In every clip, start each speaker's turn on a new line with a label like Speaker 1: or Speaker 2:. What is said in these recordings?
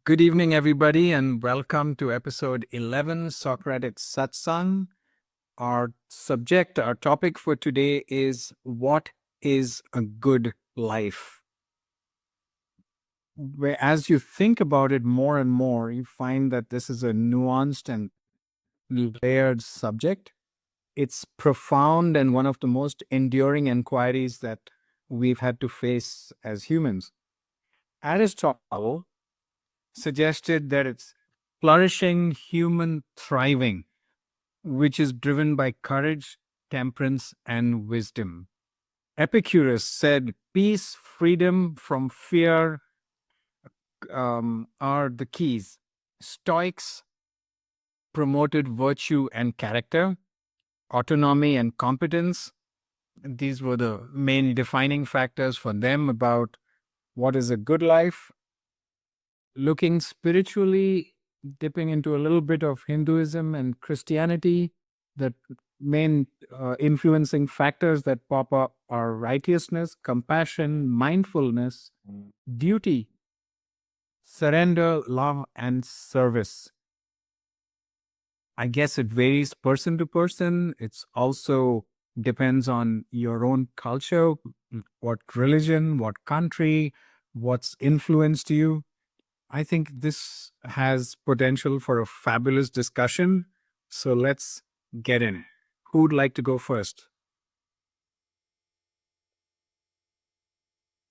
Speaker 1: Good evening, everybody, and welcome to episode 11, Socratic Satsang. Our topic for today is what is a good life? As you think about it more and more, you find that this is a nuanced and layered subject. It's profound and one of the most enduring inquiries that we've had to face as humans. Aristotle suggested that it's flourishing human thriving, which is driven by courage, temperance, and wisdom. Epicurus said peace, freedom from fear are the keys. Stoics promoted virtue and character, autonomy and competence. These were the main defining factors for them about what is a good life. Looking spiritually, dipping into a little bit of Hinduism and Christianity, the main influencing factors that pop up are righteousness, compassion, mindfulness, duty, surrender, love, and service. I guess it varies person to person. It's also depends on your own culture, what religion, what country, what's influenced you. I think this has potential for a fabulous discussion. So let's get in. Who would like to go first?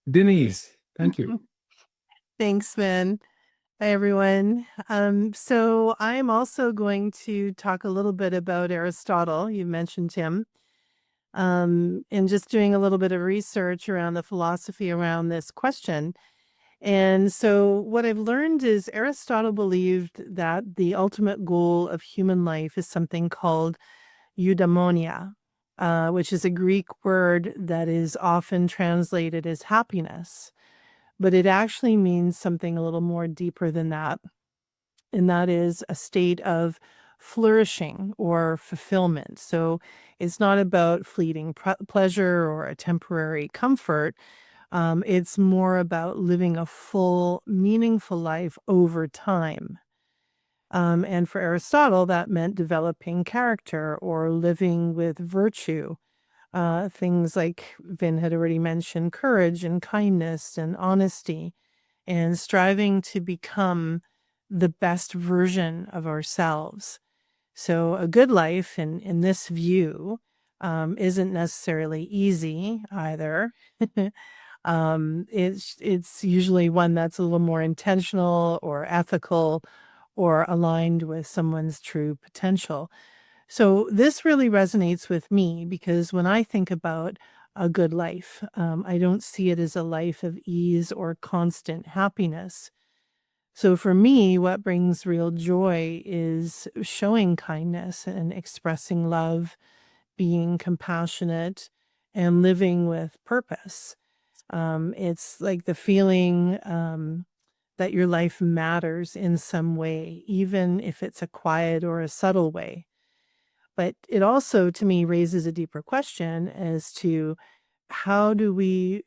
Speaker 1: Denise, thank you.
Speaker 2: Thanks, Vin. Hi, everyone. So I'm also going to talk a little bit about Aristotle. You mentioned him. And just doing a little bit of research around the philosophy around this question. And so what I've learned is Aristotle believed that the ultimate goal of human life is something called eudaimonia, which is a Greek word that is often translated as happiness. But it actually means something a little more deeper than that. And that is a state of flourishing or fulfillment. So it's not about fleeting pleasure or a temporary comfort. It's more about living a full, meaningful life over time. And for Aristotle, that meant developing character or living with virtue. Things like Vin had already mentioned, courage and kindness and honesty, and striving to become the best version of ourselves. So a good life in this view isn't necessarily easy either. It's usually one that's a little more intentional or ethical or aligned with someone's true potential. So this really resonates with me because when I think about a good life, I don't see it as a life of ease or constant happiness. So for me, what brings real joy is showing kindness and expressing love, being compassionate, and living with purpose. It's like the feeling that your life matters in some way, even if it's a quiet or a subtle way. But it also, to me, raises a deeper question as to how do we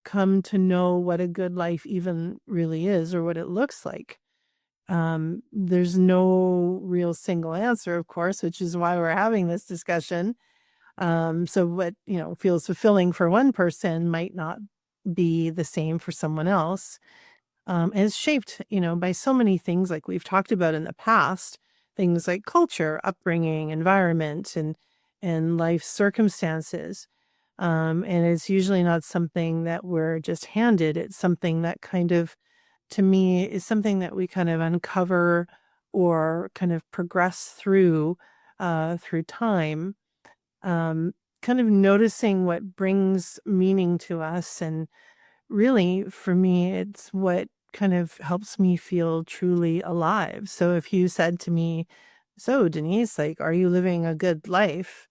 Speaker 2: come to know what a good life even really is or what it looks like? There's no real single answer, of course, which is why we're having this discussion. So what, feels fulfilling for one person might not be the same for someone else. And it's shaped, by so many things like we've talked about in the past, things like culture, upbringing, environment, and life circumstances. And it's usually not something that we're just handed. It's something that kind of, to me, is something that we kind of uncover or kind of progress through time. Kind of noticing what brings meaning to us. And really, for me, it's what kind of helps me feel truly alive. So if you said to me, so Denise, like, are you living a good life?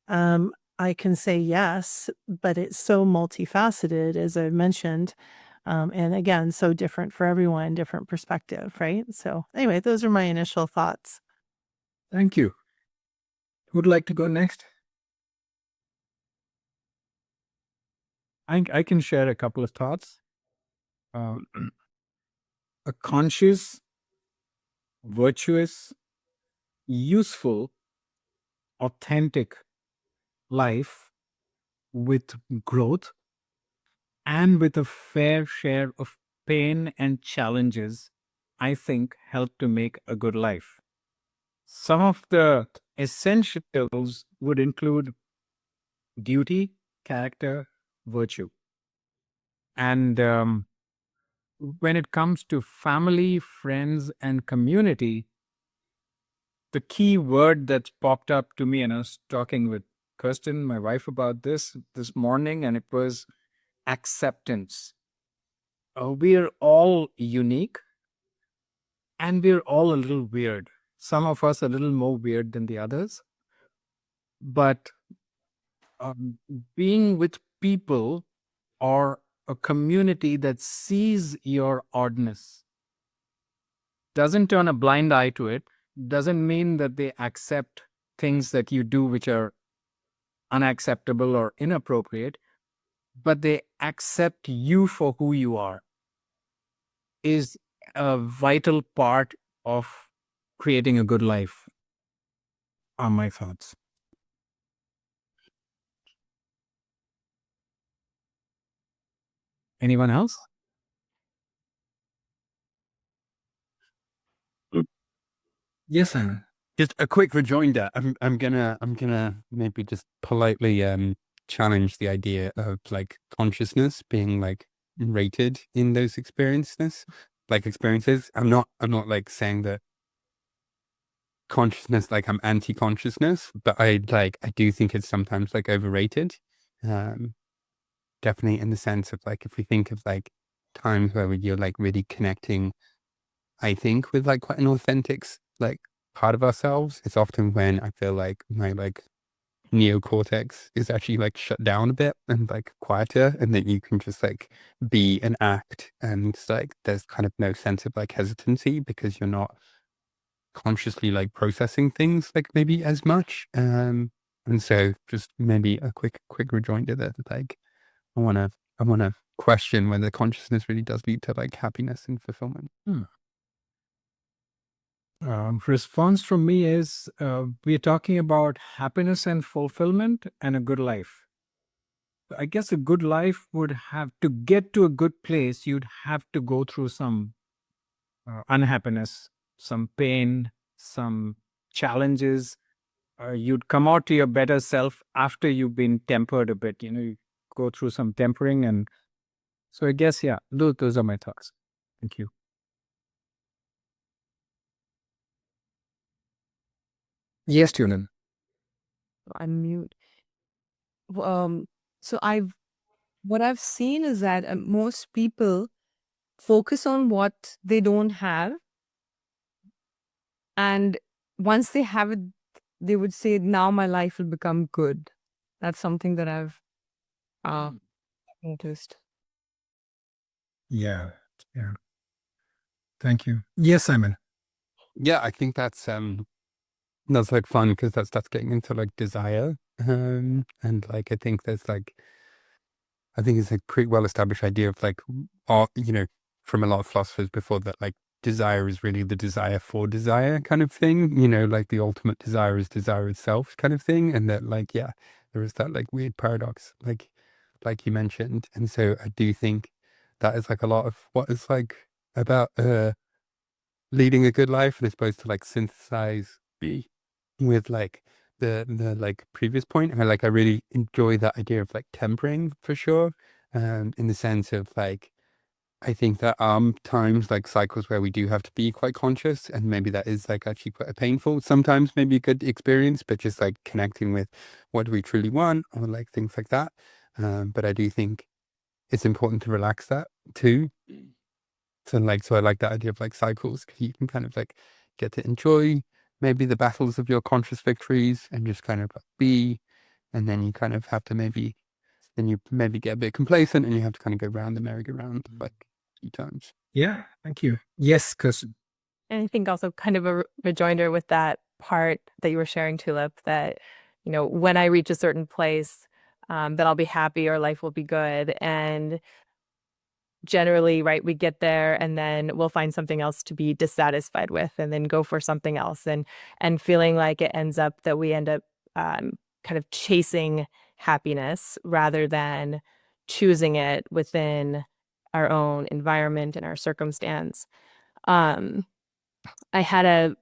Speaker 2: I can say yes, but it's so multifaceted, as I mentioned. And again, so different for everyone, different perspective, right? So anyway, those are my initial thoughts.
Speaker 1: Thank you. Who'd like to go next? I can share a couple of thoughts. Um, a conscious, virtuous, useful, authentic life with growth and with a fair share of pain and challenges, I think help to make a good life. Some of the essentials would include duty, character, virtue. And when it comes to family, friends, and community, the key word that's popped up to me, and I was talking with Kirstyn, my wife, about this morning, and it was acceptance. We're all unique and we're all a little weird. Some of us a little more weird than the others. But um, being with people or a community that sees your oddness, doesn't turn a blind eye to it, doesn't mean that they accept things that you do which are unacceptable or inappropriate, but they accept you for who you are, is a vital part of creating a good life, are my thoughts. Anyone else? Yes, Simon.
Speaker 3: Just a quick rejoinder. I'm gonna maybe just politely challenge the idea of like consciousness being like rated in those experiences. I'm not like saying that consciousness, like I'm anti-consciousness, but I do think it's sometimes like overrated. Definitely in the sense of like if we think of like times where you're like really connecting, I think, with like quite an authentic like part of ourselves, it's often when I feel like my like neocortex is actually like shut down a bit and like quieter, and then you can just like be and act, and it's like there's kind of no sense of like hesitancy because you're not consciously like processing things like maybe as much. And so just maybe a quick rejoinder that like I wanna question whether consciousness really does lead to like happiness and fulfillment.
Speaker 1: Response from me is we're talking about happiness and fulfillment and a good life. I guess a good life would have to get to a good place, you'd have to go through some unhappiness, some pain, some challenges. You'd come out to your better self after you've been tempered a bit. You go through some tempering. And so I guess, yeah, those are my thoughts. Thank you. Yes, Tunan.
Speaker 4: Unmute. So what I've seen is that most people focus on what they don't have, and once they have it, they would say, "Now my life will become good." That's something that I've noticed.
Speaker 1: Yeah. Yeah. Thank you. Yes, Simon.
Speaker 3: Yeah, I think that's like fun because that's getting into like desire. And like I think there's like I think it's a pretty well established idea of like all, from a lot of philosophers before that like desire is really the desire for desire kind of thing, like the ultimate desire is desire itself kind of thing. And that like, yeah, there is that like weird paradox, like you mentioned. And so I do think that is like a lot of what is like about leading a good life, and it's supposed to like synthesize be with like the like previous point. And I really enjoy that idea of like tempering for sure. In the sense of like I think that times like cycles where we do have to be quite conscious, and maybe that is like actually quite a painful, sometimes maybe a good experience, but just like connecting with what do we truly want or like things like that. But I do think it's important to relax that too. So I like that idea of like cycles, because you can kind of like get to enjoy maybe the battles of your conscious victories and just kind of be, and then you kind of have to then you maybe get a bit complacent and you have to kind of go round the merry-go-round like a few times.
Speaker 1: Yeah. Thank you. Yes, Kirsten.
Speaker 4: And I think also kind of a rejoinder with that part that you were sharing, Tulip, that, when I reach a certain place, that I'll be happy or life will be good. And
Speaker 5: generally, right, we get there and then we'll find something else to be dissatisfied with and then go for something else, and feeling like it ends up that we end up kind of chasing happiness rather than choosing it within our own environment and our circumstance. I had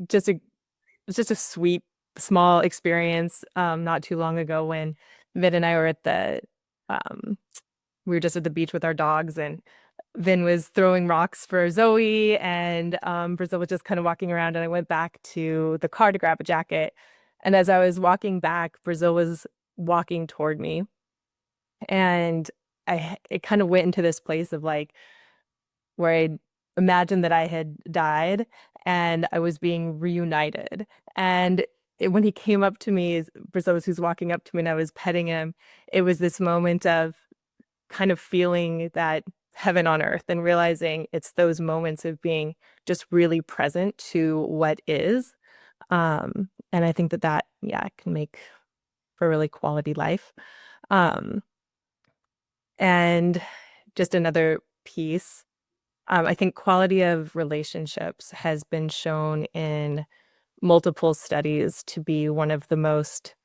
Speaker 5: just a sweet small experience not too long ago when Vin and I were we were just at the beach with our dogs, and Vin was throwing rocks for Zoe, and Brazil was just kind of walking around, and I went back to the car to grab a jacket. And as I was walking back, Brazil was walking toward me, and it kind of went into this place of like where I imagined that I had died and I was being reunited. And when he came up to me, Brazil was who's walking up to me and I was petting him, it was this moment of kind of feeling that heaven on earth and realizing it's those moments of being just really present to what is. And I think that can make for a really quality life. And just another piece, I think quality of relationships has been shown in multiple studies to be one of the most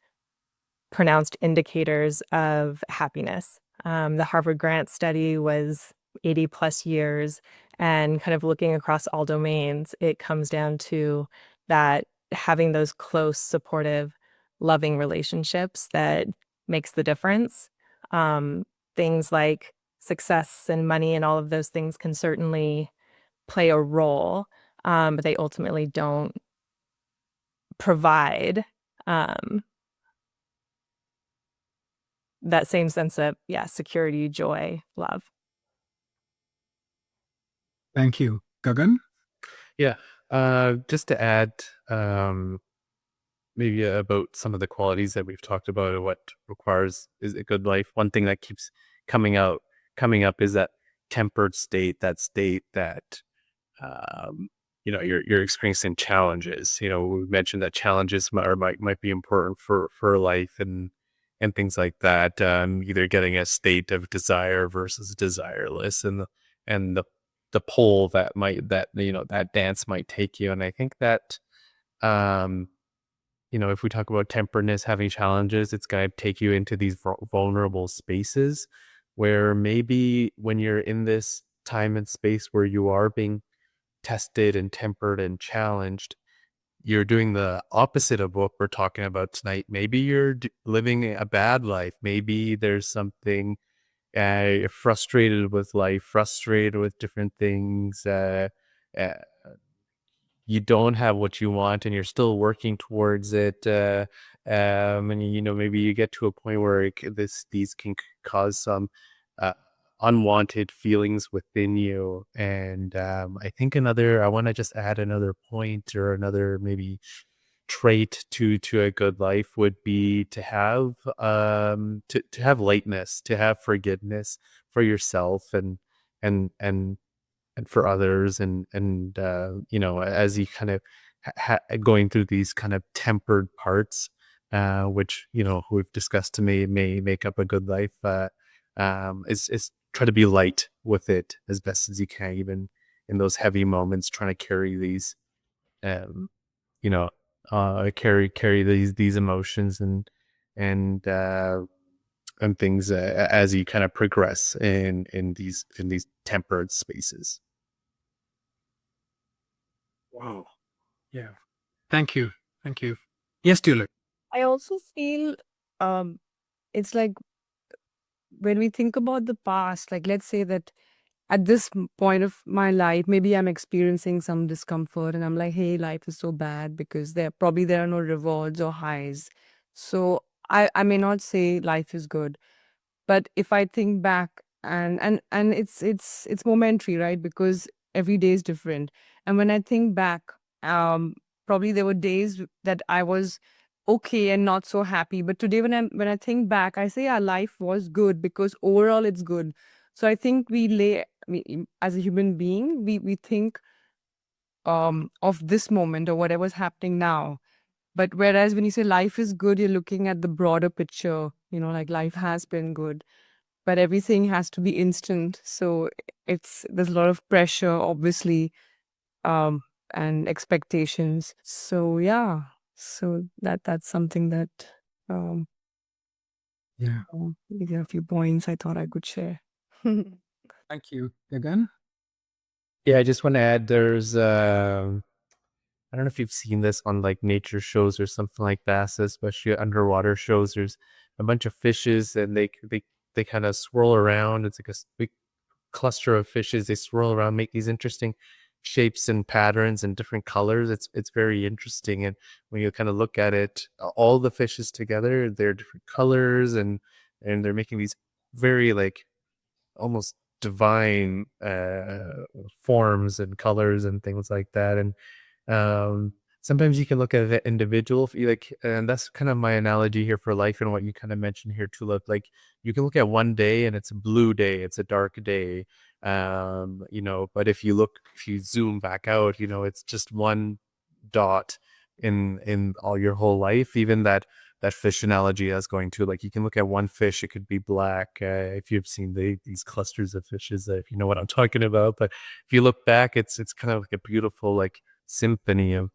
Speaker 5: pronounced indicators of happiness. The Harvard Grant study was 80 plus years, and kind of looking across all domains, it comes down to that having those close, supportive, loving relationships that makes the difference. Things like success and money and all of those things can certainly play a role, but they ultimately don't provide that same sense of security, joy, love.
Speaker 1: Thank you. Gagan?
Speaker 6: Yeah. Just to add, maybe about some of the qualities that we've talked about and what requires is a good life. One thing that keeps coming up is that tempered state, that you're experiencing challenges. We mentioned that challenges might be important for life and things like that. Either getting a state of desire versus desireless, and the pole that dance might take you. And I think that if we talk about temperedness, having challenges, it's going to take you into these vulnerable spaces where maybe when you're in this time and space where you are being tested and tempered and challenged, you're doing the opposite of what we're talking about tonight. Maybe you're living a bad life. Maybe there's something frustrated with life, frustrated with different things. You don't have what you want and you're still working towards it. And maybe you get to a point where these can cause some unwanted feelings within you. And I think I want to just add another point or another maybe trait to a good life would be to have to have lightness, to have forgiveness for yourself and for others, and as you kind of going through these kind of tempered parts, which we've discussed to may make up a good life, is try to be light with it as best as you can, even in those heavy moments, trying to carry these carry these emotions and things as you kind of progress in these tempered spaces.
Speaker 1: Wow. Yeah. Thank you. Yes, Tulip.
Speaker 4: I also feel it's like when we think about the past, like let's say that at this point of my life, maybe I'm experiencing some discomfort and I'm like, hey, life is so bad because there are no rewards or highs. So I may not say life is good, but if I think back and it's momentary, right? Because every day is different. And when I think back, probably there were days that I was okay and not so happy. But today when I think back, I say our life was good because overall it's good. So I think as a human being, we think of this moment or whatever's happening now. But whereas when you say life is good, you're looking at the broader picture, like life has been good. but everything has to be instant. So there's a lot of pressure, obviously, and expectations. So yeah, so that's something that
Speaker 1: Yeah.
Speaker 4: these are a few points I thought I could share.
Speaker 1: Thank you. Gagan?
Speaker 6: Yeah, I just want to add there's I don't know if you've seen this on like nature shows or something like that, especially underwater shows. There's a bunch of fishes and they kind of swirl around. It's like a big cluster of fishes. They swirl around, make these interesting shapes and patterns and different colors. It's very interesting. And when you kind of look at it, all the fishes together, they're different colors and they're making these very like almost divine forms and colors and things like that. And sometimes you can look at the individual, like, and that's kind of my analogy here for life and what you kind of mentioned here, Tulip. Like, you can look at one day and it's a blue day, it's a dark day, but if you zoom back out, it's just one dot in all your whole life. Even that fish analogy I was going to, like, you can look at one fish, it could be black, if you've seen these clusters of fishes, if you know what I'm talking about. But if you look back, it's kind of like a beautiful like symphony of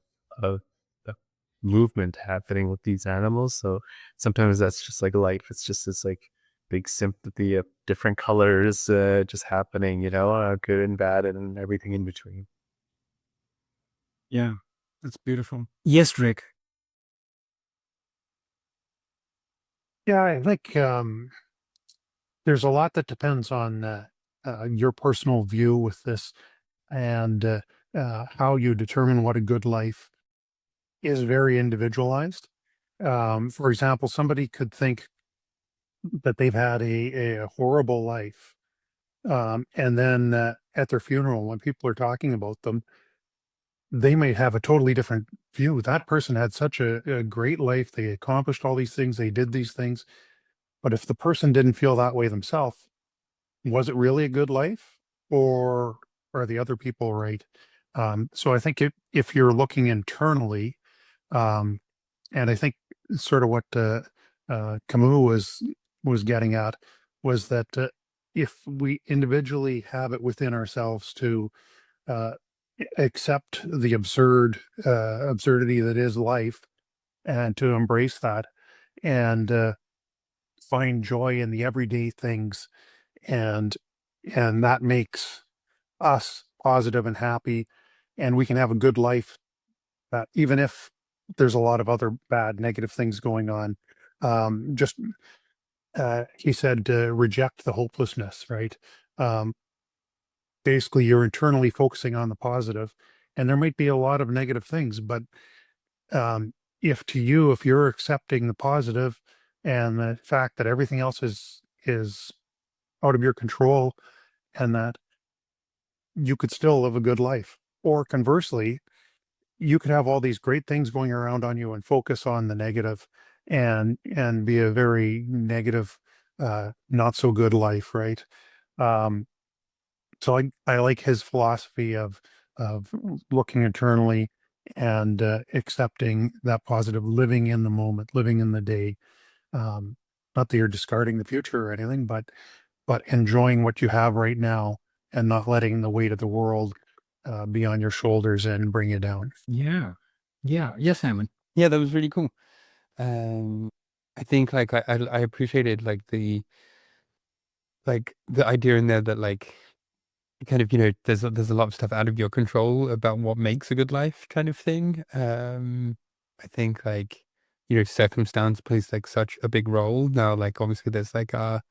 Speaker 6: movement happening with these animals. So sometimes that's just like life. It's just this like big symphony of different colors just happening, good and bad and everything in between.
Speaker 1: Yeah, that's beautiful. Yes, Rick.
Speaker 7: Yeah, I think there's a lot that depends on your personal view with this, and how you determine what a good life is very individualized. For example, somebody could think that they've had a horrible life, and then at their funeral, when people are talking about them, they may have a totally different view. That person had such a great life. They accomplished all these things. They did these things. But if the person didn't feel that way themselves, was it really a good life, or are the other people right? So I think if you're looking internally, um, and I think sort of what Camus was getting at was that if we individually have it within ourselves to uh, accept the absurdity that is life, and to embrace that, and find joy in the everyday things, and that makes us positive and happy, and we can have a good life, that even if there's a lot of other bad negative things going on. Just he said, reject the hopelessness, right? um, Basically you're internally focusing on the positive, and there might be a lot of negative things, but um, if you're accepting the positive and the fact that everything else is out of your control, and that you could still live a good life. Or conversely, you could have all these great things going around on you and focus on the negative, and be a very negative, not so good life, right? Um, so I like his philosophy of looking internally, and accepting that positive, living in the moment, living in the day. Um, Not that you're discarding the future or anything, but enjoying what you have right now, and not letting the weight of the world be on your shoulders and bring you down.
Speaker 1: Yeah. Yeah. Yes, Simon.
Speaker 3: Yeah, that was really cool. I think like I appreciated like the idea in there that like kind of, there's a lot of stuff out of your control about what makes a good life kind of thing. I think like, circumstance plays like such a big role. Now, like obviously there's like a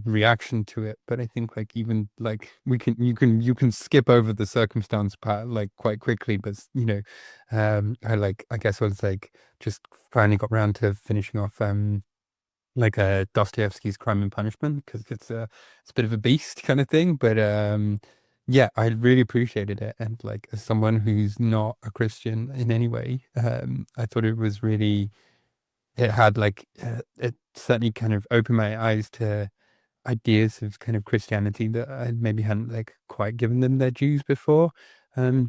Speaker 3: reaction to it, but I think like even like you can skip over the circumstance part like quite quickly. But I guess I was like just finally got around to finishing off like Dostoevsky's Crime and Punishment, because it's a bit of a beast kind of thing. But yeah, I really appreciated it, and like as someone who's not a Christian in any way, I thought it was really, it had like it certainly kind of opened my eyes to ideas of kind of Christianity that I maybe hadn't like quite given them their dues before,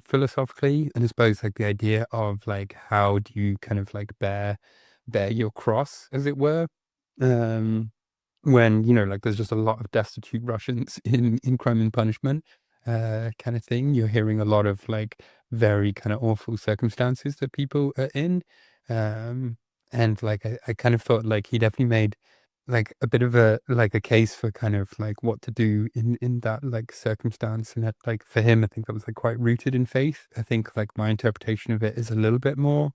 Speaker 3: philosophically. And I suppose like the idea of like how do you kind of like bear your cross, as it were. when, like there's just a lot of destitute Russians in Crime and Punishment, kind of thing. You're hearing a lot of like very kind of awful circumstances that people are in. And like I kind of thought like he definitely made like a bit of a case for kind of like what to do in that like circumstance. And that, like for him, I think that was like quite rooted in faith. I think like my interpretation of it is a little bit more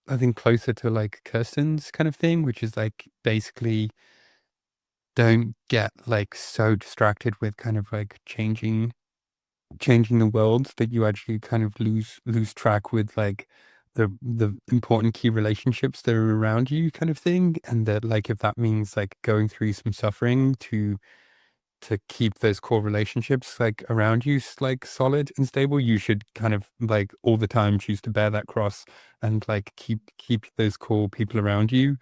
Speaker 3: I think closer to like Kirstyn's kind of thing, which is like basically don't get like so distracted with kind of like changing the world that you actually kind of lose track with like the important key relationships that are around you kind of thing. And that like if that means like going through some suffering to keep those core relationships like around you like solid and stable, you should kind of like all the time choose to bear that cross and like keep those core people around you,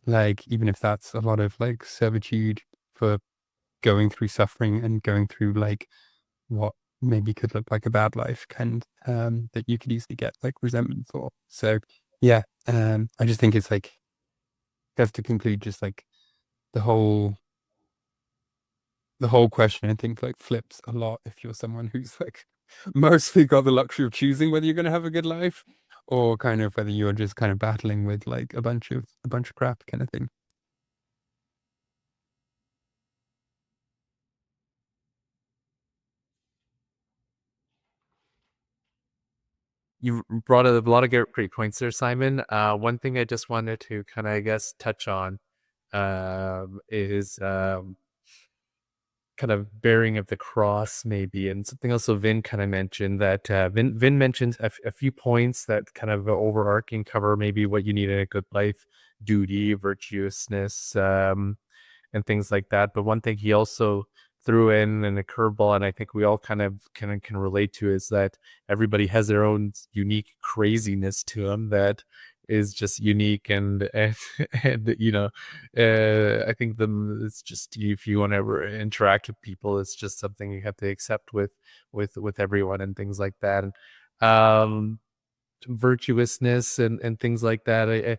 Speaker 3: like even if that's a lot of like servitude for going through suffering and going through like what maybe could look like a bad life kind that you could easily get like resentment for. So yeah, I just think it's like that's to conclude just like the whole question, I think, like flips a lot if you're someone who's like mostly got the luxury of choosing whether you're going to have a good life or kind of whether you're just kind of battling with like a bunch of crap kind of thing.
Speaker 6: You brought a lot of great points there, Simon. One thing I just wanted to kind of, I guess, touch on is kind of bearing of the cross, maybe, and something also Vin kind of mentioned that Vin mentioned a few points that kind of overarching cover maybe what you need in a good life: duty, virtuousness, and things like that. But one thing he also threw in a curveball, and I think we all kind of can relate to, is that everybody has their own unique craziness to them that is just unique and and I think it's just, if you want to ever interact with people, it's just something you have to accept with everyone and things like that. um Virtuousness and things like that.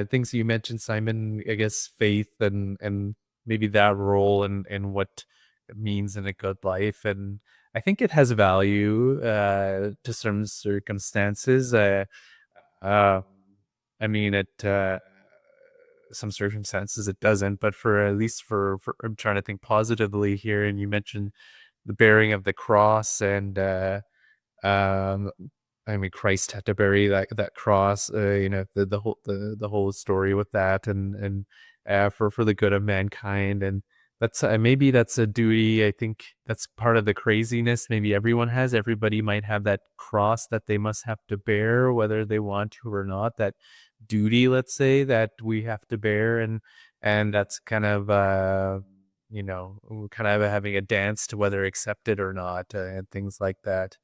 Speaker 6: Things you mentioned, Simon, I guess faith and maybe that role and what it means in a good life. And I think it has value to some circumstances. Uh, I mean, some circumstances it doesn't, but for at least for I'm trying to think positively here. And you mentioned the bearing of the cross and um I mean, Christ had to bury that cross, the whole story with that, and for the good of mankind. And that's maybe that's a duty. I think that's part of the craziness. Maybe everybody might have that cross that they must have to bear, whether they want to or not. That duty, let's say, that we have to bear, and that's kind of kind of having a dance to whether accepted or not, and things like that.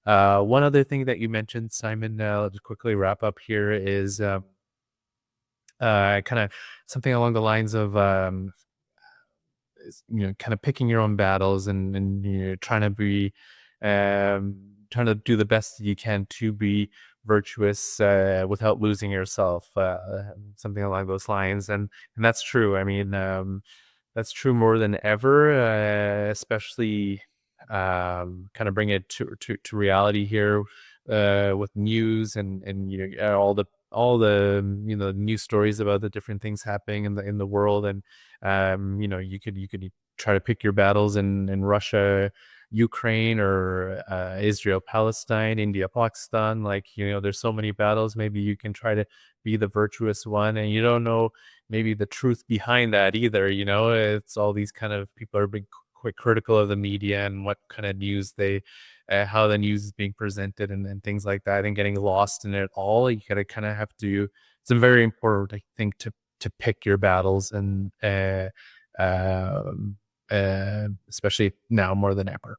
Speaker 6: One other thing that you mentioned, Simon, I'll just quickly wrap up here, is kind of something along the lines of kind of picking your own battles and trying to do the best that you can to be virtuous without losing yourself, something along those lines. And that's true. I mean, that's true more than ever, especially kind of bring it to reality here with news and all the news stories about the different things happening in the world. And you could try to pick your battles in Russia, Ukraine, or Israel, Palestine, India, Pakistan. Like, there's so many battles. Maybe you can try to be the virtuous one, and you don't know maybe the truth behind that either. It's all these kind of people are being quite critical of the media and what kind of news how the news is being presented and things like that, and getting lost in it all. You gotta kind of have to. It's very important, I think, to pick your battles, and especially now more than ever.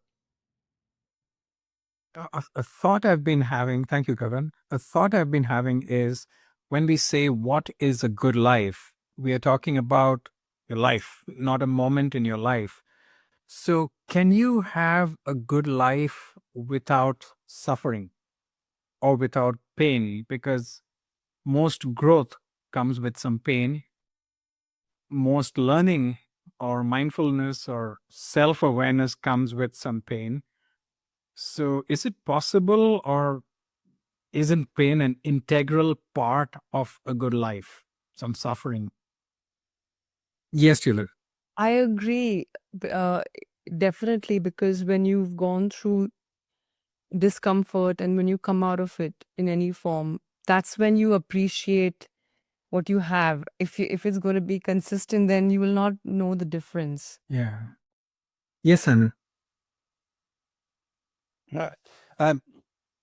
Speaker 1: A thought I've been having, thank you, Gagan. A thought I've been having is when we say what is a good life, we are talking about your life, not a moment in your life. So, can you have a good life without suffering or without pain? Because most growth comes with some pain. most learning or mindfulness or self-awareness comes with some pain. So is it possible, or isn't pain an integral part of a good life? Some suffering. Yes, Tulip.
Speaker 4: I agree, definitely, because when you've gone through discomfort and when you come out of it in any form, that's when you appreciate what you have. If it's going to be consistent, then you will not know the difference.
Speaker 1: Yeah. Yes, Anu.
Speaker 3: Um,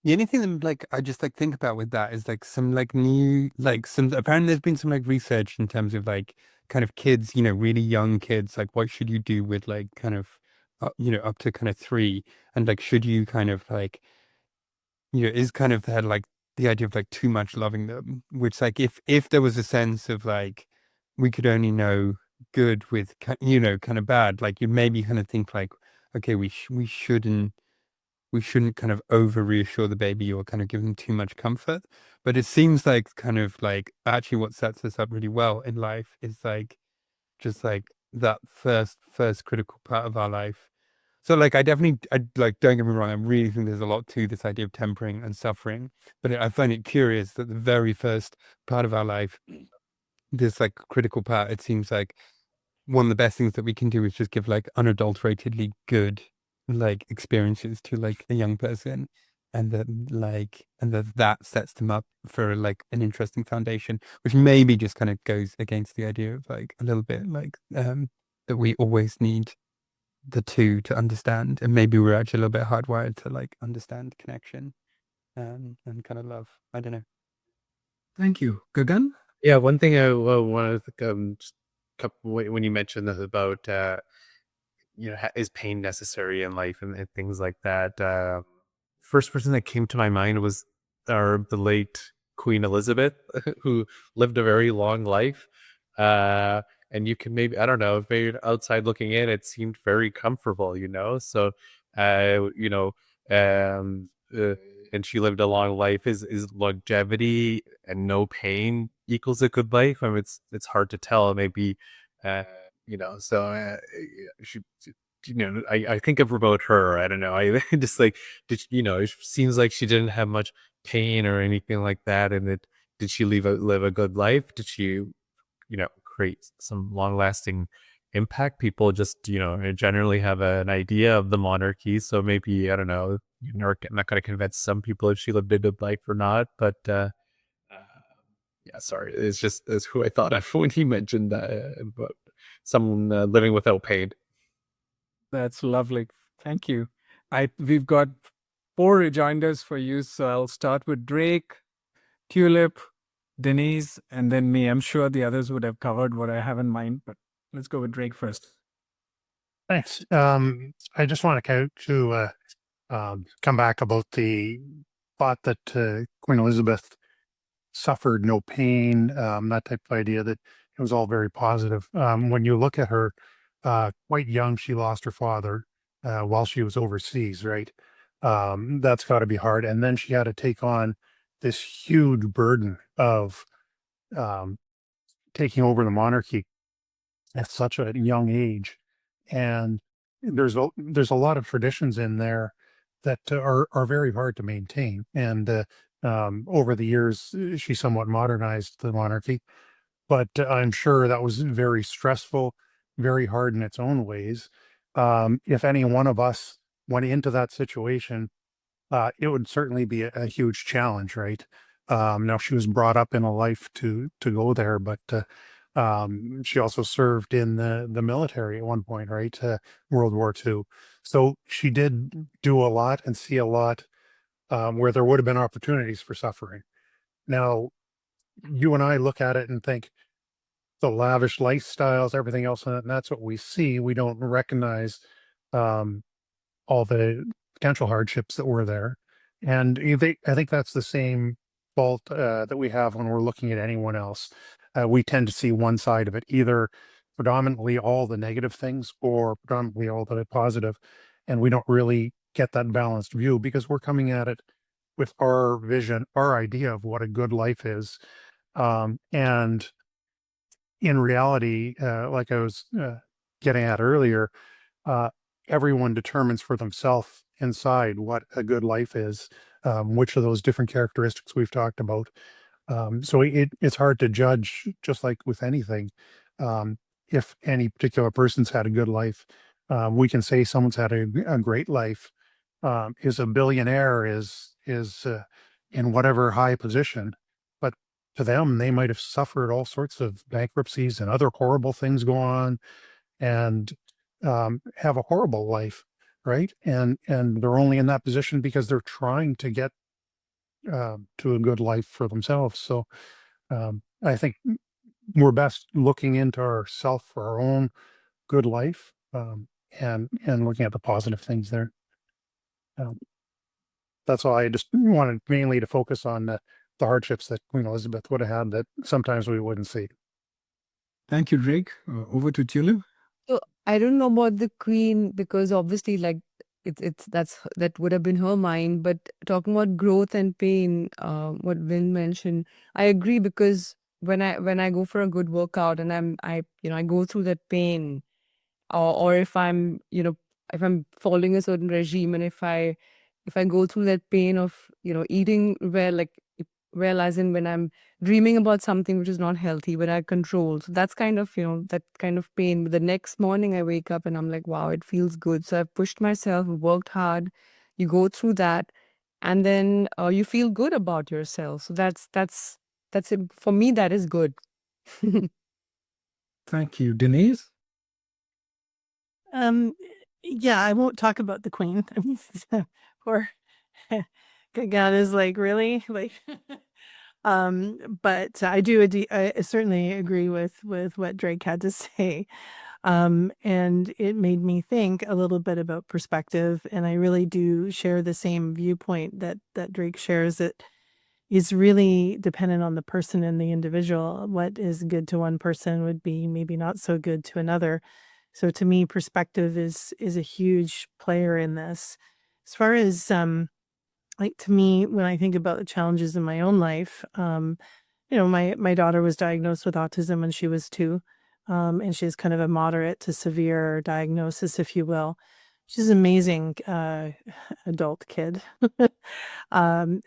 Speaker 3: the only thing that like I just like think about with that is like some like new like some apparently there's been some like research in terms of like kind of kids, really young kids, like what should you do with like kind of up to kind of 3, and like should you kind of like is kind of had like the idea of like too much loving them, which like if there was a sense of like we could only know good with kind of bad, like you'd maybe kind of think like, okay, we shouldn't kind of over reassure the baby or kind of give them too much comfort. But it seems like kind of like actually what sets us up really well in life is like just like that first critical part of our life. So like I like, don't get me wrong, I really think there's a lot to this idea of tempering and suffering, but I find it curious that the very first part of our life, this like critical part, it seems like one of the best things that we can do is just give like unadulteratedly good like experiences to like a young person, and that sets them up for like an interesting foundation, which maybe just kind of goes against the idea of like a little bit like that we always need the two to understand, and maybe we're actually a little bit hardwired to like understand connection and kind of love. I don't know.
Speaker 1: Thank you. Gagan?
Speaker 6: Yeah, one thing I wanted to just when you mentioned about is pain necessary in life and things like that. First person that came to my mind was the late Queen Elizabeth, who lived a very long life. And you can maybe, I don't know, if maybe outside looking in, it seemed very comfortable, So, uh, you know, um, uh, and she lived a long life. Is longevity and no pain equals a good life? I mean, it's hard to tell. Maybe, so she I think of about her. I don't know. I just like it seems like she didn't have much pain or anything like that. And did she live a good life? Did she, create some long lasting impact? People just, generally have an idea of the monarchy. So maybe, I don't know, I'm not going to convince some people if she lived a good life or not. But yeah, sorry. It's who I thought of when he mentioned that about someone living without pain.
Speaker 1: That's lovely. Thank you. We've got 4 rejoinders for you, so I'll start with Drake, Tulip, Denise, and then me. I'm sure the others would have covered what I have in mind, but let's go with Drake first.
Speaker 7: Thanks. I just want to come back about the thought that Queen Elizabeth suffered no pain, that type of idea, that it was all very positive. When you look at her, quite young, she lost her father while she was overseas, right? That's got to be hard. And then she had to take on this huge burden of um, taking over the monarchy at such a young age. And there's a lot of traditions in there that are very hard to maintain. And over the years, she somewhat modernized the monarchy, but I'm sure that was very stressful, very hard in its own ways. If any one of us went into that situation, it would certainly be a huge challenge, right? Now she was brought up in a life to go there, but she also served in the military at one point, right? World War II. So she did do a lot and see a lot where there would have been opportunities for suffering. Now, you and I look at it and think the lavish lifestyles, everything else, and that's what we see. We don't recognize um, all the potential hardships that were there. And I think that's the same fault that we have when we're looking at anyone else. We tend to see one side of it, either predominantly all the negative things or predominantly all the positive, and we don't really get that balanced view because we're coming at it with our vision, our idea of what a good life is. And in reality, like I was getting at earlier, uh, everyone determines for themselves inside what a good life is, which of those different characteristics we've talked about. So it's hard to judge, just like with anything. Um, if any particular person's had a good life, we can say someone's had a great life. Is a billionaire, is in whatever high position, but to them, they might have suffered all sorts of bankruptcies and other horrible things go on, and have a horrible life, right? And they're only in that position because they're trying to get to a good life for themselves. So I think we're best looking into ourself for our own good life, and looking at the positive things there. That's all. I just wanted mainly to focus on the hardships that Queen Elizabeth would have had that sometimes we wouldn't see.
Speaker 1: Thank you, Drake. Over to Tulip.
Speaker 4: So I don't know about the queen, because obviously, like, that would have been her mind. But talking about growth and pain, what Vin mentioned, I agree, because when I go for a good workout and I go through that pain, or if I'm following a certain regime, and if I go through that pain of eating well, like well, as in when I'm dreaming about something which is not healthy, but I control. So that's kind of, that kind of pain. But the next morning I wake up and I'm like, wow, it feels good. So I've pushed myself, worked hard. You go through that, and then you feel good about yourself. So that's it. For me, that is good.
Speaker 1: Thank you, Denise.
Speaker 2: Yeah, I won't talk about the queen. I mean, poor Gagan is like, really? Like, but I certainly agree with what Drake had to say. And it made me think a little bit about perspective, and I really do share the same viewpoint that Drake shares. It is really dependent on the person and the individual. What is good to one person would be maybe not so good to another. So to me, perspective is a huge player in this. As far as like, to me, when I think about the challenges in my own life, my daughter was diagnosed with autism when she was 2, and she's kind of a moderate to severe diagnosis, if you will. She's an amazing adult kid. And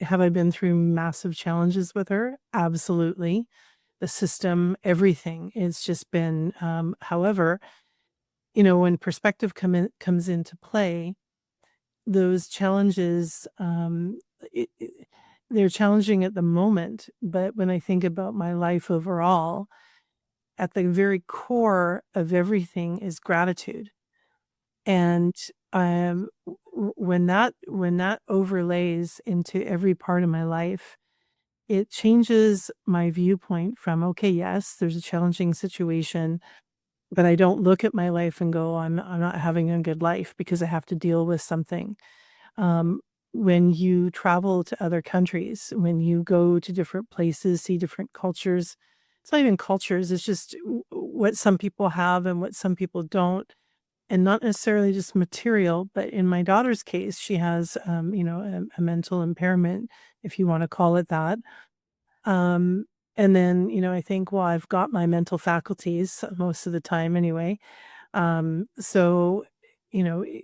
Speaker 2: have I been through massive challenges with her? Absolutely. The system, everything. It's just been, however, when perspective comes into play, those challenges, they're challenging at the moment. But when I think about my life overall, at the very core of everything is gratitude. And when that overlays into every part of my life, it changes my viewpoint from, okay, yes, there's a challenging situation, but I don't look at my life and go, I'm not having a good life because I have to deal with something. Um, when you travel to other countries, when you go to different places, see different cultures, it's not even cultures, it's just what some people have and what some people don't. And not necessarily just material, but in my daughter's case, she has, a mental impairment, if you want to call it that. Um, and then, I think, well, I've got my mental faculties most of the time anyway. So, you know, y-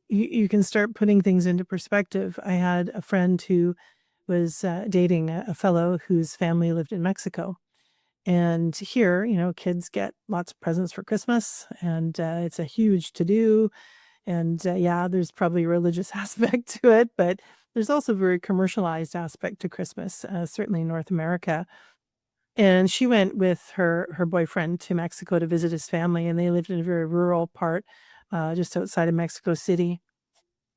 Speaker 2: you can start putting things into perspective. I had a friend who was dating a fellow whose family lived in Mexico. And here, kids get lots of presents for Christmas, and it's a huge to do. And yeah, there's probably a religious aspect to it, but there's also a very commercialized aspect to Christmas, certainly in North America. And she went with her boyfriend to Mexico to visit his family, and they lived in a very rural part, just outside of Mexico City.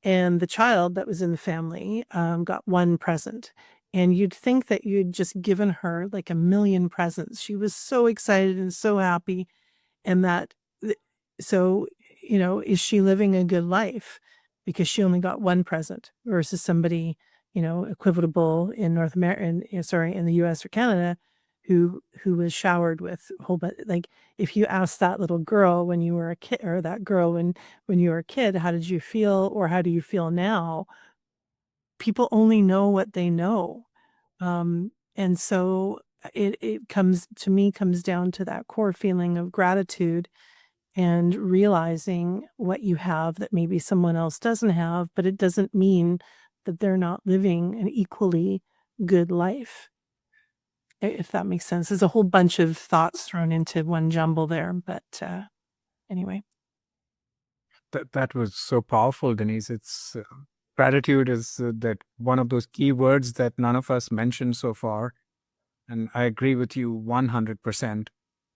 Speaker 2: And the child that was in the family got one present. And you'd think that you'd just given her like a million presents. She was so excited and so happy. And so, is she living a good life because she only got one present versus somebody, equivalable in North America, in the US or Canada, who was showered with a whole bunch. Like, if you asked that little girl when you were a kid, or that girl when you were a kid, how did you feel, or how do you feel now? People only know what they know. And so it comes down to that core feeling of gratitude and realizing what you have that maybe someone else doesn't have, but it doesn't mean that they're not living an equally good life. If that makes sense. There's a whole bunch of thoughts thrown into one jumble there, but anyway.
Speaker 1: That was so powerful, Denise. It's gratitude is that one of those key words that none of us mentioned so far. And I agree with you 100%.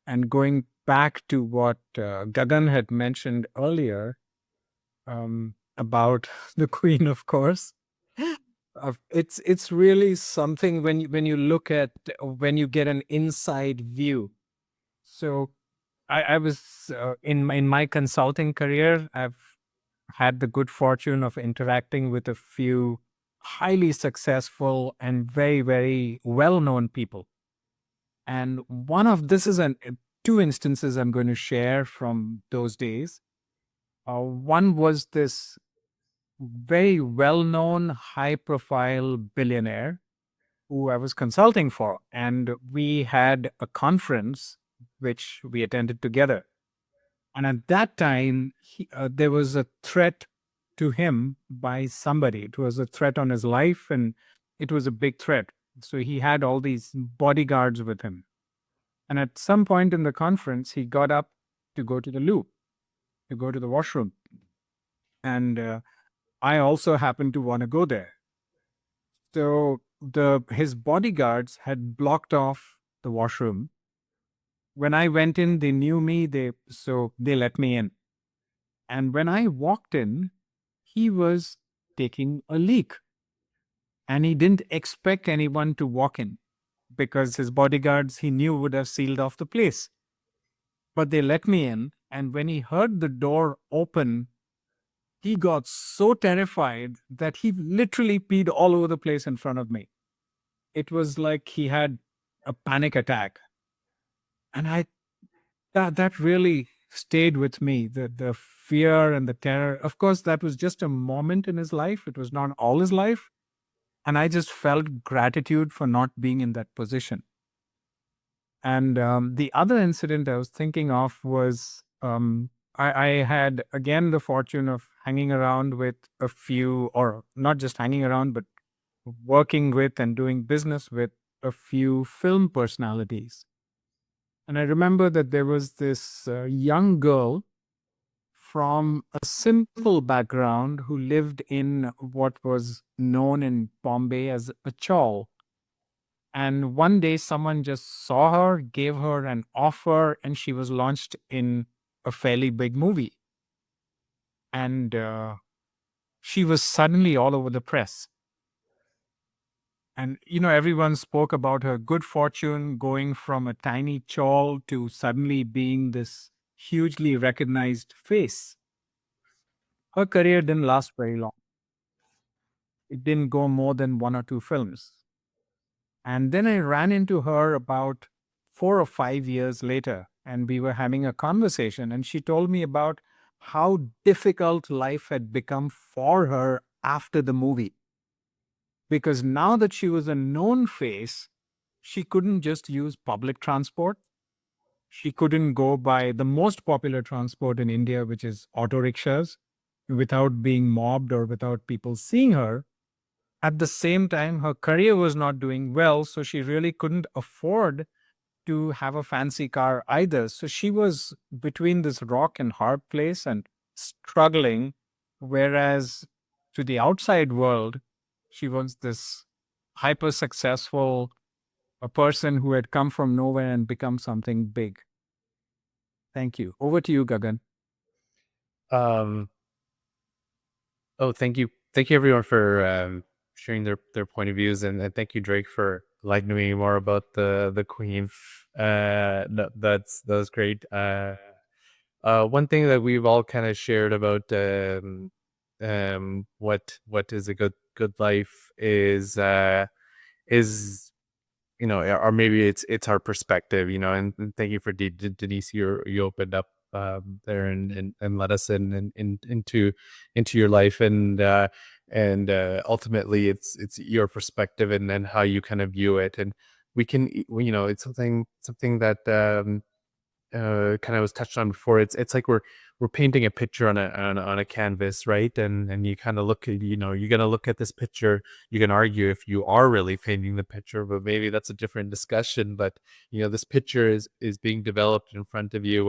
Speaker 1: And going back to what Gagan had mentioned earlier about the Queen, of course, it's really something when you look at when you get an inside view. So I was in my consulting career, I've had the good fortune of interacting with a few highly successful and very, very well-known people. And this is two instances I'm going to share from those days. One was this very well-known, high-profile billionaire who I was consulting for. And we had a conference which we attended together. And at that time, there was a threat to him by somebody. It was a threat on his life, and it was a big threat. So he had all these bodyguards with him. And at some point in the conference, he got up to go to the loo, to go to the washroom. And I also happened to want to go there. So his bodyguards had blocked off the washroom. When I went in, they knew me, so they let me in. And when I walked in, he was taking a leak. And he didn't expect anyone to walk in because his bodyguards, he knew, would have sealed off the place. But they let me in. And when he heard the door open, he got so terrified that he literally peed all over the place in front of me. It was like he had a panic attack. And that really stayed with me, the fear and the terror. Of course, that was just a moment in his life. It was not all his life. And I just felt gratitude for not being in that position. And the other incident I was thinking of was I had, again, the fortune of hanging around with a few, or not just hanging around, but working with and doing business with a few film personalities. And I remember that there was this young girl from a simple background who lived in what was known in Bombay as a chawl. And one day someone just saw her, gave her an offer, and she was launched in a fairly big movie. And she was suddenly all over the press. And, everyone spoke about her good fortune going from a tiny chawl to suddenly being this hugely recognized face. Her career didn't last very long. It didn't go more than 1 or 2 films. And then I ran into her about 4 or 5 years later, and we were having a conversation, and she told me about how difficult life had become for her after the movie. Because now that she was a known face, she couldn't just use public transport. She couldn't go by the most popular transport in India, which is auto rickshaws, without being mobbed or without people seeing her. At the same time, her career was not doing well, so she really couldn't afford to have a fancy car either. So she was between this rock and hard place and struggling, whereas to the outside world, she was this hyper successful person who had come from nowhere and become something big. Thank you. Over to you, Gagan.
Speaker 6: Thank you everyone for sharing their point of views, and thank you, Drake, for enlightening me more about the Queen. That was great. One thing that we've all kind of shared about what is a good life is or maybe it's our perspective, and thank you for Denise, you opened up there and let us into your life, and ultimately it's your perspective and then how you kind of view it. And we can, it's something that kind of was touched on before. It's like we're painting a picture on a canvas, right? And you kind of look at, you're gonna look at this picture. You can argue if you are really painting the picture, but maybe that's a different discussion. But this picture is being developed in front of you,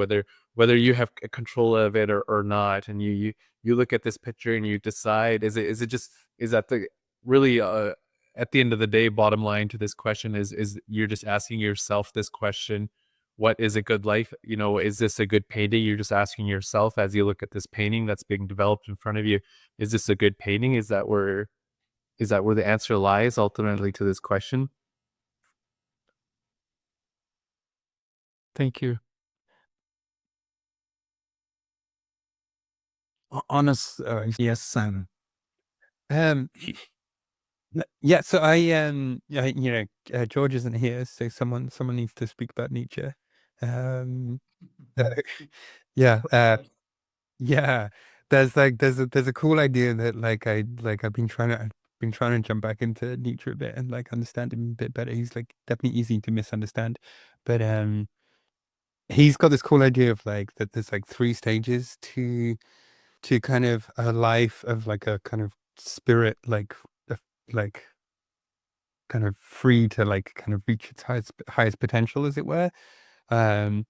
Speaker 6: whether you have control of it or not. And you look at this picture and you decide, is that the really at the end of the day, bottom line to this question is you're just asking yourself this question: what is a good life? Is this a good painting? You're just asking yourself as you look at this painting that's being developed in front of you, is this a good painting? Is that where the answer lies ultimately to this question?
Speaker 1: Thank you. Honest, yes, Sam.
Speaker 3: Um, yeah. So George isn't here, so someone needs to speak about Nietzsche. Um, uh, yeah. Yeah. There's a cool idea that I've been trying to jump back into Nietzsche a bit and like understand him a bit better. He's like definitely easy to misunderstand, but he's got this cool idea of like that there's like 3 stages to kind of a life of like a kind of spirit, like kind of free to like kind of reach its highest potential, as it were. Um,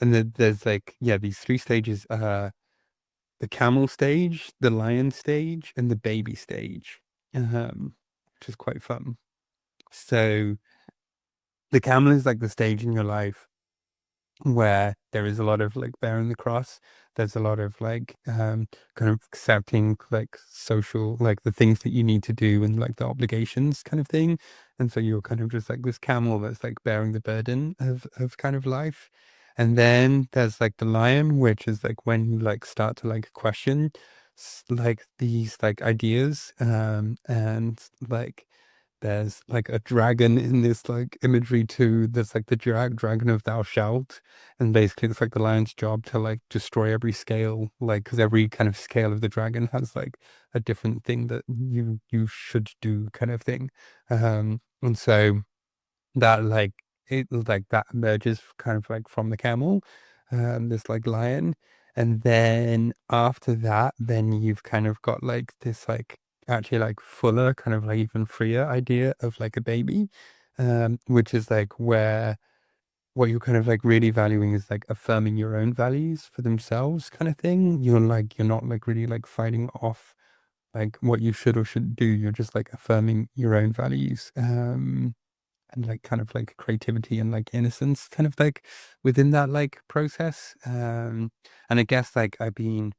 Speaker 3: and then there's like, yeah, these 3 stages, the camel stage, the lion stage, and the baby stage, which is quite fun. So the camel is like the stage in your life where there is a lot of like bearing the cross. There's a lot of like kind of accepting like social, like the things that you need to do and like the obligations kind of thing. And so you're kind of just like this camel that's like bearing the burden of kind of life. And then there's like the lion, which is like when you like start to like question like these like ideas, and like there's like a dragon in this like imagery too. There's like the dragon of thou shalt, and basically it's like the lion's job to like destroy every scale, like because every kind of scale of the dragon has like a different thing that you should do, kind of thing. And so that like it like that emerges kind of like from the camel, this like lion. And then after that, then you've kind of got like this like actually like fuller, kind of like even freer idea of like a baby, which is like where what you're kind of like really valuing is like affirming your own values for themselves, kind of thing. You're not like really like fighting off like what you should or shouldn't do. You're just like affirming your own values. And like kind of like creativity and like innocence kind of like within that like process. And I guess like I've been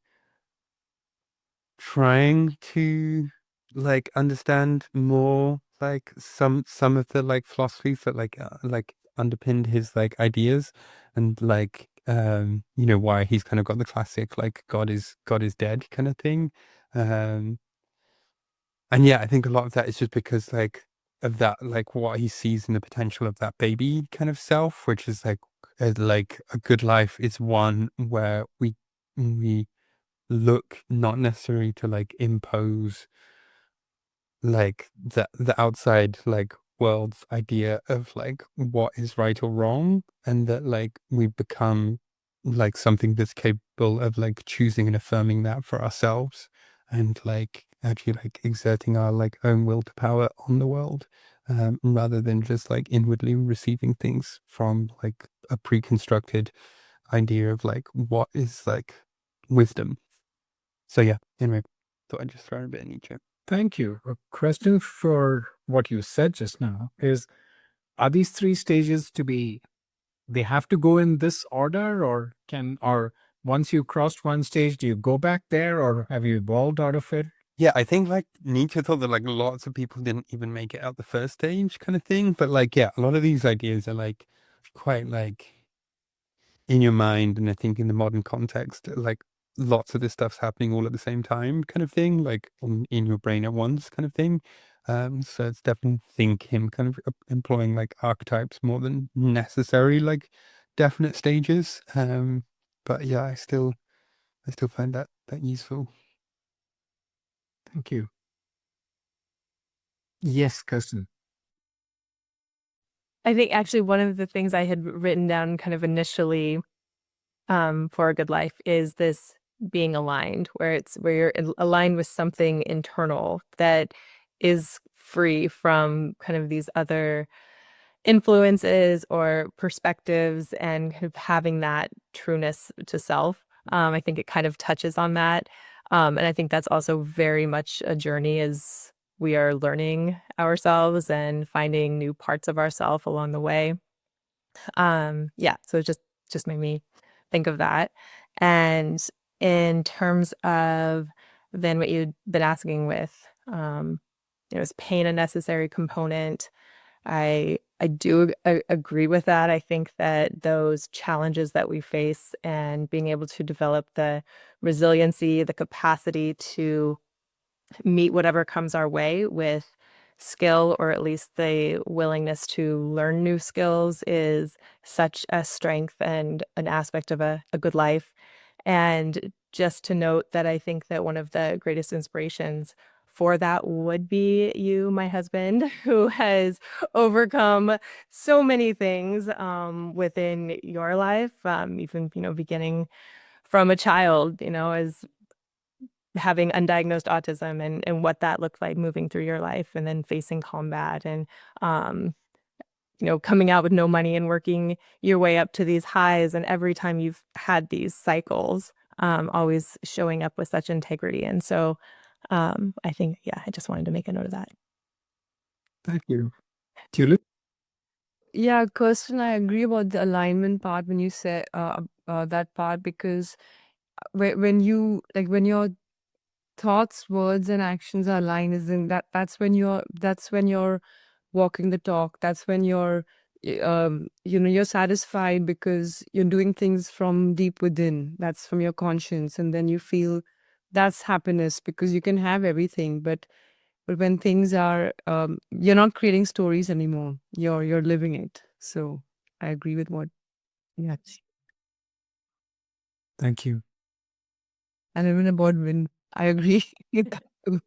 Speaker 3: trying to like understand more like some of the like philosophies that like underpinned his like ideas, and like why he's kind of got the classic like God is dead kind of thing. um and yeah, I think a lot of that is just because like of that, like what he sees in the potential of that baby kind of self, which is like a good life is one where we look not necessarily to like impose like the outside like world's idea of like what is right or wrong, and that like we become like something that's capable of like choosing and affirming that for ourselves, and like actually like exerting our like own will to power on the world, rather than just like inwardly receiving things from like a pre-constructed idea of like what is like wisdom. So yeah, anyway, thought I'd just throw in a bit of Nietzsche.
Speaker 1: Thank you. A question for what you said just now is, are these 3 stages they have to go in this order, or once you crossed one stage, do you go back there, or have you evolved out of it?
Speaker 3: Yeah, I think like Nietzsche thought that like lots of people didn't even make it out the first stage kind of thing. But like, yeah, a lot of these ideas are like quite like in your mind. And I think in the modern context, like lots of this stuff's happening all at the same time kind of thing, like in your brain at once kind of thing. So it's definitely think him kind of employing like archetypes more than necessary, like definite stages. But yeah, I still find that useful.
Speaker 1: Thank you. Yes, Kirstyn.
Speaker 5: I think actually one of the things I had written down kind of initially for a good life is this being aligned, where you're aligned with something internal that is free from kind of these other influences or perspectives, and kind of having that trueness to self. I think it kind of touches on that. And I think that's also very much a journey as we are learning ourselves and finding new parts of ourselves along the way. Yeah, so it just made me think of that. And in terms of then what you'd been asking with, is pain a necessary component? I do agree with that. I think that those challenges that we face and being able to develop the resiliency, the capacity to meet whatever comes our way with skill, or at least the willingness to learn new skills, is such a strength and an aspect of a good life. And just to note that I think that one of the greatest inspirations for that would be you, my husband, who has overcome so many things within your life, even, beginning from a child, as having undiagnosed autism, and what that looked like moving through your life, and then facing combat, and um, coming out with no money and working your way up to these highs, and every time you've had these cycles, always showing up with such integrity. And so I think, yeah, I just wanted to make a note of that.
Speaker 3: Thank you. Tulip?
Speaker 4: Yeah, Kirsten, I agree about the alignment part when you say that part, because when your thoughts, words, and actions are aligned, is in that's when you're walking the talk. That's when you're satisfied because you're doing things from deep within. That's from your conscience, and then you feel that's happiness, because you can have everything, but when things are, you're not creating stories anymore. You're living it. So I agree with what. Yeah,
Speaker 3: Thank you.
Speaker 4: and even about win, I agree with that too.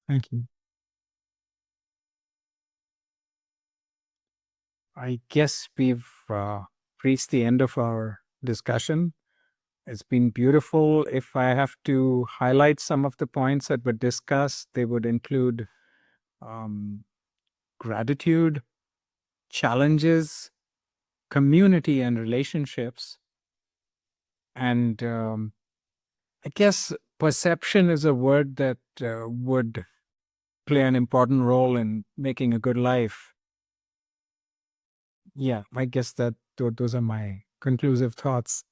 Speaker 3: Thank you.
Speaker 1: I guess we've reached the end of our discussion. It's been beautiful. If I have to highlight some of the points that were discussed, they would include gratitude, challenges, community and relationships. And I guess perception is a word that would play an important role in making a good life. Yeah, I guess that those are my conclusive thoughts.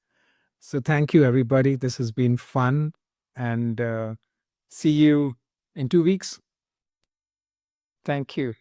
Speaker 1: So thank you, everybody. This has been fun, and see you in 2 weeks. Thank you.